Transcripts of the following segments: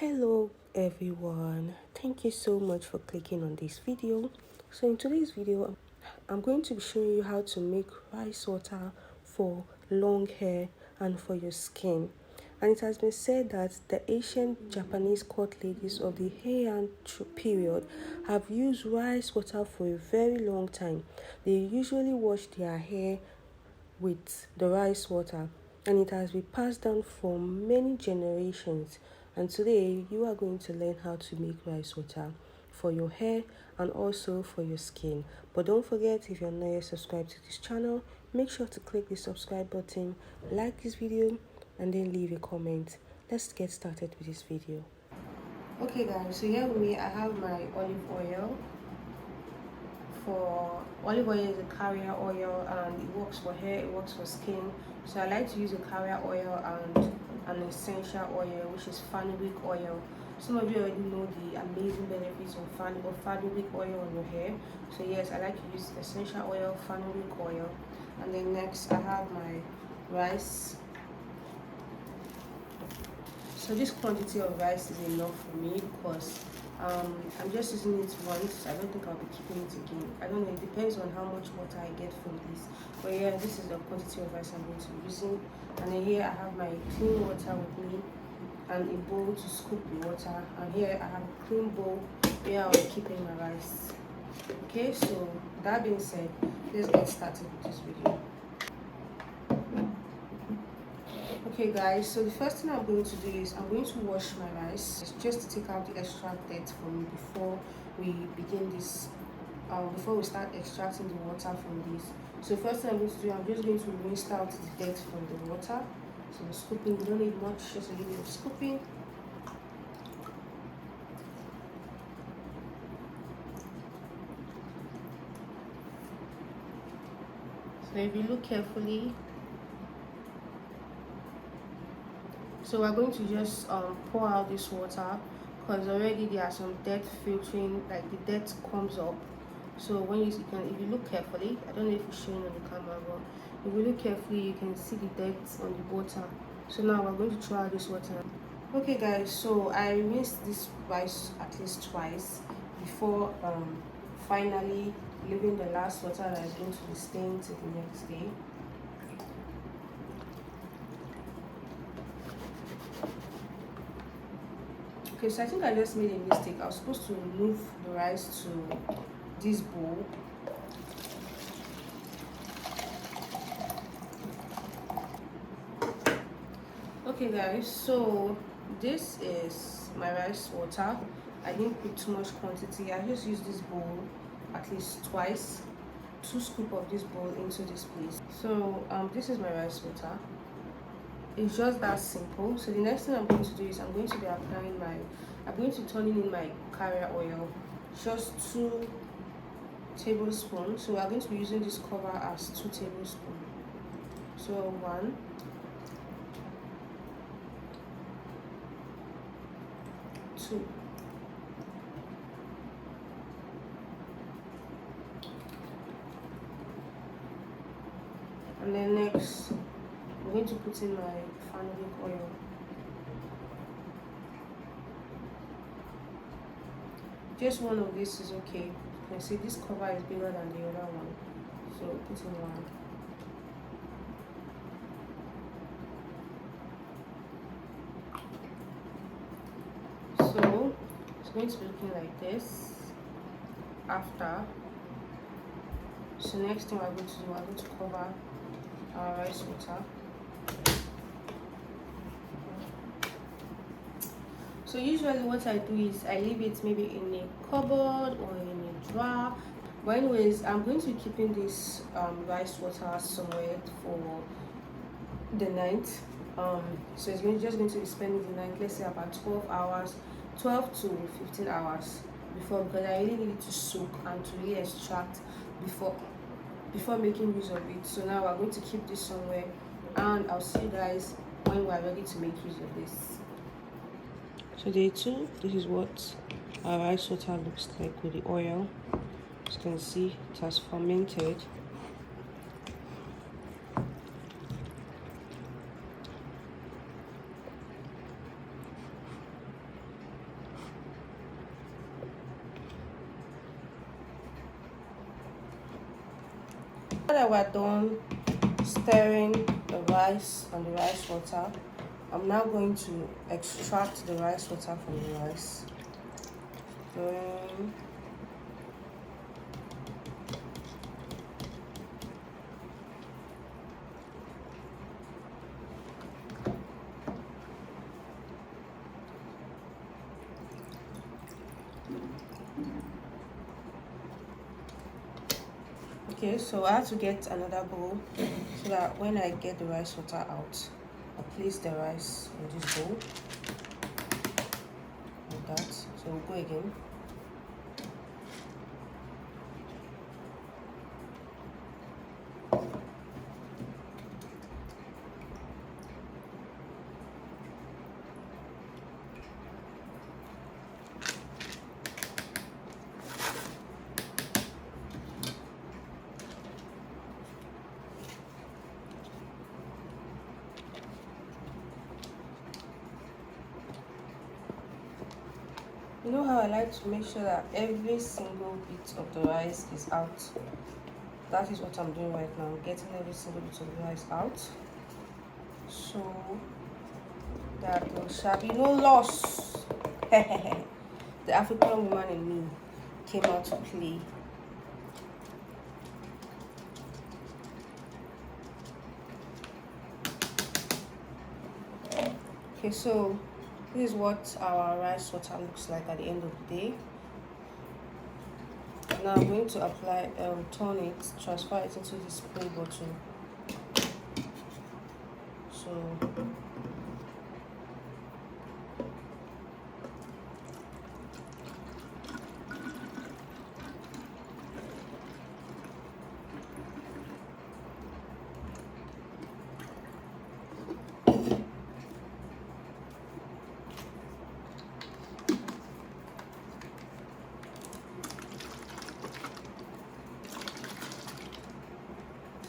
Hello everyone, thank you so much for clicking on this video. So in today's video I'm going to be showing you how to make rice water for long hair and for your skin. And it has been said that the ancient Japanese court ladies of the Heian period have used rice water for a very long time. They usually wash their hair with the rice water, and it has been passed down for many generations. And today you are going to learn how to make rice water for your hair and also for your skin. But don't forget, if you're not yet subscribed to this channel, make sure to click the subscribe button, like this video, and then leave a comment. Let's get started with this video. Okay guys, so here with me I have my olive oil. For olive oil is a carrier oil and it works for hair, it works for skin. So I like to use a carrier oil and an essential oil, which is fenugreek oil. Some of you already know the amazing benefits of fenugreek oil on your hair. So yes, I like to use essential oil, fenugreek oil. And then next I have my rice. So this quantity of rice is enough for me because I'm just using it once. I don't think I'll be keeping it again. I don't know, it depends on how much water I get from this. But yeah, this is the quantity of rice I'm going to be using. And then here I have my clean water with me and a bowl to scoop the water. And here I have a clean bowl where I'll be keeping my rice. Okay, so that being said, let's get started with this video. Okay guys, so the first thing I'm going to do is I'm going to wash my rice just to take out the extra dirt from before we begin this, before we start extracting the water from this. So first thing I'm going to do, I'm just going to rinse out the dirt from the water. So the scooping, you don't need much, just a little bit of scooping. So if you look carefully, so we're going to just pour out this water because already there are some dirt filtering, like the dirt comes up. So when if you look carefully, I don't know if it's showing on the camera, but if you look carefully, you can see the dirt on the water. So now we're going to throw out this water. Okay guys, so I rinsed this rice at least twice before finally leaving the last water that is going to be staying till the next day. Okay, so I think I just made a mistake. I was supposed to move the rice to this bowl. Okay guys, so this is my rice water. I didn't put too much quantity. I just used this bowl at least twice, 2 scoops of this bowl into this place. So this is my rice water. It's just that simple. So the next thing I'm going to do is I'm going to be applying I'm going to turn in my carrier oil, just 2 tablespoons. So we're going to be using this cover as 2 tablespoons. So 1, 2. And then next I'm going to put in my fenugreek oil. Just one of this is okay. You can see this cover is bigger than the other one, so put in 1. So it's going to be looking like this after. So next thing we're going to do, we're going to cover our rice water. So usually what I do is I leave it maybe in a cupboard or in a drawer. But anyways, I'm going to be keeping this rice water somewhere for the night. So it's just going to be spending the night, let's say about 12 hours, 12 to 15 hours before, because I really need it to soak and to really extract before making use of it. So now we're going to keep this somewhere, and I'll see you guys when we're ready to make use of this. So day 2, this is what our rice water looks like with the oil. As you can see, it has fermented. that we're done stirring the rice and the rice water, I'm now going to extract the rice water from the rice. Okay, so I have to get another bowl so that when I get the rice water out, I place the rice in this bowl like that. So we'll go again. You know how I like to make sure that every single bit of the rice is out? That is what I'm doing right now. I'm getting every single bit of the rice out, so that there shall be no loss. The African woman in me came out to play. Okay, so this is what our rice water looks like at the end of the day. Now I'm going to apply, turn it, transfer it into this spray bottle.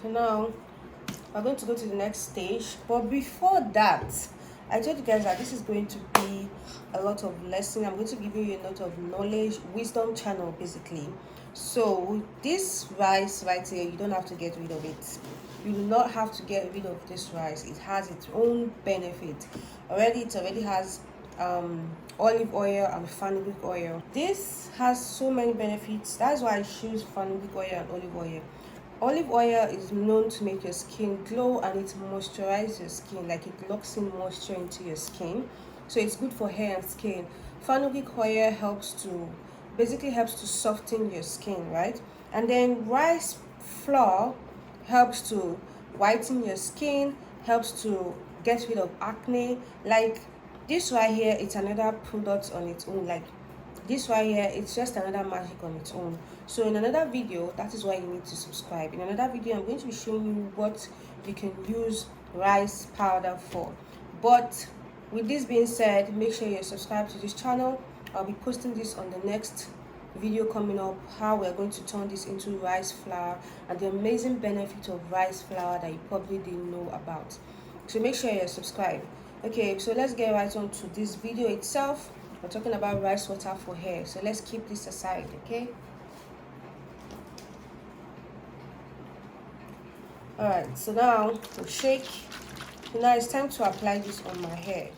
So now we're going to go to the next stage, but before that, I told you guys that this is going to be a lot of lesson. I'm going to give you a lot of knowledge, wisdom channel basically. So this rice right here, you don't have to get rid of it. You do not have to get rid of this rice. It has its own benefit already. It already has olive oil and fenugreek oil. This has so many benefits. That's why I choose fenugreek oil and olive oil. Olive oil is known to make your skin glow, and it moisturizes your skin, like it locks in moisture into your skin, so it's good for hair and skin. Fenugreek oil basically helps to soften your skin, right? And then rice flour helps to whiten your skin, helps to get rid of acne. Like this right here, it's another product on its own. Like this right here, it's just another magic on its own. So in another video, that is why you need to subscribe. In another video, I'm going to be showing you what you can use rice powder for. But with this being said, make sure you're subscribed to this channel. I'll be posting this on the next video coming up, how we're going to turn this into rice flour and the amazing benefit of rice flour that you probably didn't know about. So make sure you're subscribed. Okay, so let's get right on to this video itself. We're talking about rice water for hair, so let's keep this aside. Okay, all right, so now we'll shake. So now it's time to apply this on my hair.